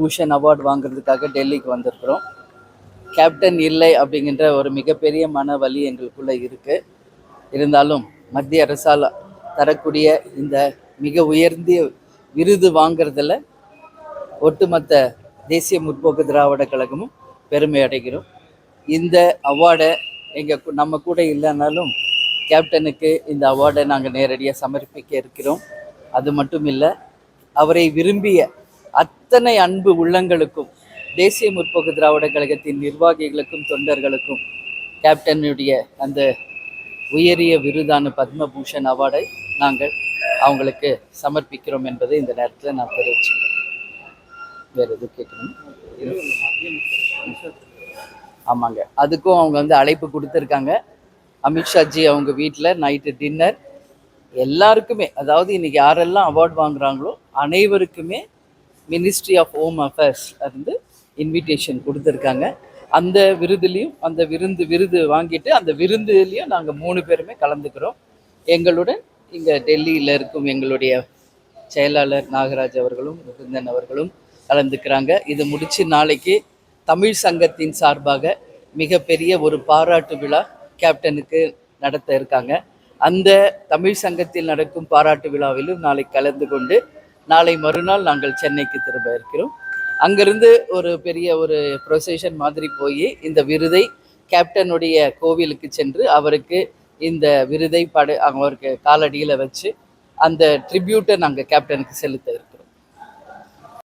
Padma Bhushan award வாங்குறதுக்காக டெல்லிக்கு வந்திருக்கிறோம். கேப்டன் இல்லை அப்படிங்கிற ஒரு மிகப்பெரிய மன வலி எங்களுக்குள்ளே இருக்குது. இருந்தாலும் மத்திய அரசால் தரக்கூடிய இந்த மிக உயர்ந்திய விருது வாங்கிறதுல ஒட்டுமொத்த தேசிய முற்போக்கு திராவிட கழகமும் பெருமை அடைகிறோம். இந்த அவார்டை நம்ம கூட இல்லைனாலும் கேப்டனுக்கு இந்த அவார்டை நாங்கள் நேரடியாக சமர்ப்பிக்க இருக்கிறோம். அது மட்டும் இல்லை, அவரை விரும்பிய அத்தனை அன்பு உள்ளங்களுக்கும், தேசிய முற்போக்கு திராவிட கழகத்தின் நிர்வாகிகளுக்கும் தொண்டர்களுக்கும் கேப்டனுடைய அந்த உயரிய விருதான பத்மபூஷன் அவார்டை நாங்கள் அவங்களுக்கு சமர்ப்பிக்கிறோம் என்பதை இந்த நேரத்தில் நான் தெரிவிச்சுக்கிறேன். வேறு எதுவும் கேட்கணும்? ஆமாங்க, அதுக்கும் அவங்க அழைப்பு கொடுத்துருக்காங்க. அமித்ஷாஜி அவங்க வீட்டில் நைட்டு டின்னர் எல்லாருக்குமே, அதாவது இன்னைக்கு யாரெல்லாம் அவார்டு வாங்குறாங்களோ அனைவருக்குமே மினிஸ்ட்ரி ஆஃப் ஹோம் அஃபேர்ஸ் இருந்து இன்விடேஷன் கொடுத்துருக்காங்க. அந்த விருதுலேயும் அந்த விருது வாங்கிட்டு அந்த விருந்துலேயும் நாங்கள் 3 பேருமே கலந்துக்கிறோம். எங்களுடன் இங்கே டெல்லியில் இருக்கும் எங்களுடைய செயலாளர் நாகராஜ் அவர்களும் முகுந்தன் அவர்களும் கலந்துக்கிறாங்க. இது முடித்து நாளைக்கு தமிழ் சங்கத்தின் சார்பாக மிகப்பெரிய ஒரு பாராட்டு விழா கேப்டனுக்கு நடத்த இருக்காங்க. அந்த தமிழ் சங்கத்தில் நடக்கும் பாராட்டு விழாவிலும் நாளை கலந்து கொண்டு நாளை மறுநாள் நாங்கள் சென்னைக்கு திரும்ப இருக்கிறோம். அங்கிருந்து ஒரு பெரிய ஒரு ப்ரொசேஷன் மாதிரி போய் இந்த விருதை கேப்டனுடைய கோவிலுக்கு சென்று அவருக்கு இந்த விருதை அவருக்கு காலடியில் வச்சு அந்த ட்ரிபியூட்டை நாங்கள் கேப்டனுக்கு செலுத்த இருக்கோம்.